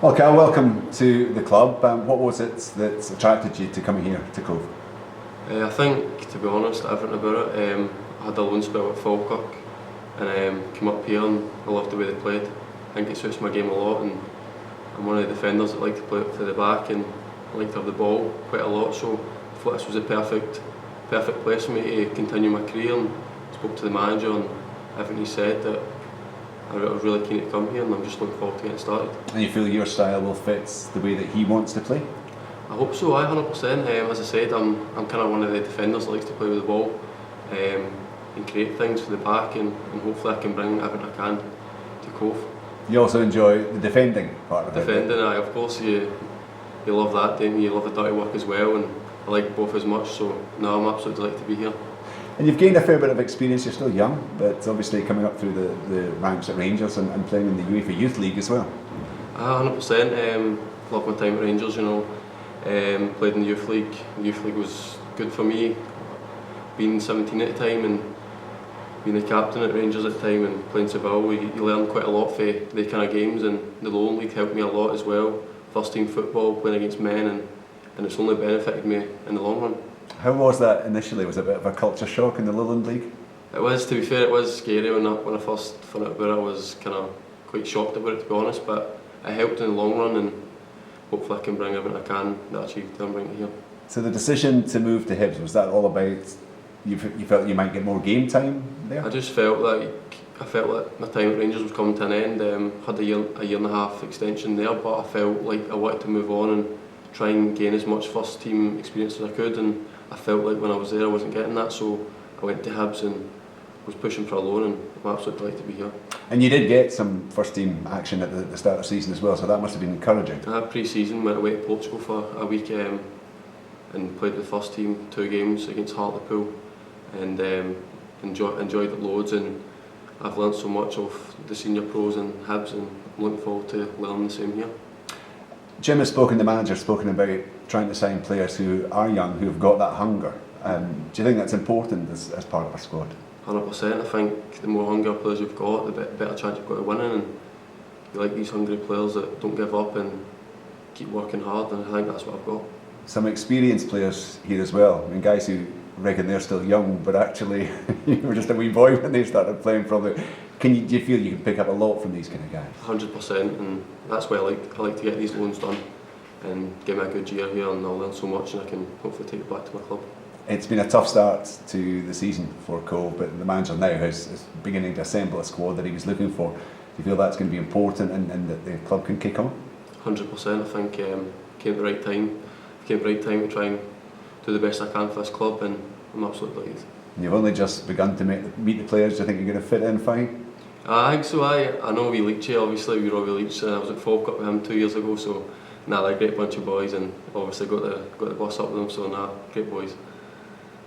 Well, Cal, welcome to the club. What was it that attracted you to coming here to Cove? I think, to be honest, everything about it. I had a loan spell at Falkirk and came up here and I loved the way they played. I think it suits my game a lot, and I'm one of the defenders that like to play it to the back and I like to have the ball quite a lot, so I thought this was the perfect place for me to continue my career, and spoke to the manager and everything he said that I was really keen to come here, and I'm just looking forward to getting started. And you feel your style will fit the way that he wants to play? I hope so, 100%. As I said, I'm kind of one of the defenders that likes to play with the ball and create things for the back, and hopefully I can bring everything I can to Cove. You also enjoy the defending part of it? Defending, of course, you love that, don't you? You love the dirty work as well, and I like both as much, so no, I'm absolutely delighted to be here. And you've gained a fair bit of experience. You're still young, but obviously coming up through the ranks at Rangers and playing in the UEFA Youth League as well. 100%. Loved my time at Rangers, you know. Played in the Youth League. The Youth League was good for me, being 17 at the time and being the captain at Rangers at the time and playing Seville. You learn quite a lot for the kind of games, and the Lowland League helped me a lot as well. First team football, playing against men, and it's only benefited me in the long run. How was that initially? Was it a bit of a culture shock in the Lowland League? It was, to be fair, it was scary when I first found out about it. I was kind of quite shocked about it, to be honest, but it helped in the long run, and hopefully I can bring everything I can that achieved to bring it here. So the decision to move to Hibs, was that all about you felt you might get more game time there? I just felt like my time at Rangers was coming to an end. Had a year and a half extension there, but I felt like I wanted to move on and try and gain as much first team experience as I could, and I felt like when I was there I wasn't getting that, so I went to Hibs and was pushing for a loan, and I'm absolutely delighted to be here. And you did get some first team action at the start of the season as well, so that must have been encouraging. Pre-season, went away to Portugal for a week and played with the first team 2 games against Hartlepool, and enjoyed it loads, and I've learned so much of the senior pros and Hibs, and I'm looking forward to learning the same here. Jim has spoken, the manager has spoken about trying to sign players who are young, who have got that hunger. Do you think that's important as part of our squad? 100%. I think the more hungry players you've got, the better chance you've got of winning, and you like these hungry players that don't give up and keep working hard, and I think that's what I've got. Some experienced players here as well. I mean, guys who reckon they're still young, but actually you were just a wee boy when they started playing. Probably, do you feel you can pick up a lot from these kind of guys? 100%, and that's why I like to get these loans done and give me a good year here, and I'll learn so much, and I can hopefully take it back to my club. It's been a tough start to the season for Cove, but the manager now is beginning to assemble a squad that he was looking for. Do you feel that's going to be important and that the club can kick on? 100%. I think came at the right time. Came at the right time to try and do the best I can for this club, and I'm absolutely delighted. And you've only just begun to meet the players. Do you think you're going to fit in fine? I think so. I know we Leach here, obviously we Robbie Leach. I was at Falkirk with him 2 years ago, so they're a great bunch of boys, and obviously got the bus up with them, so great boys.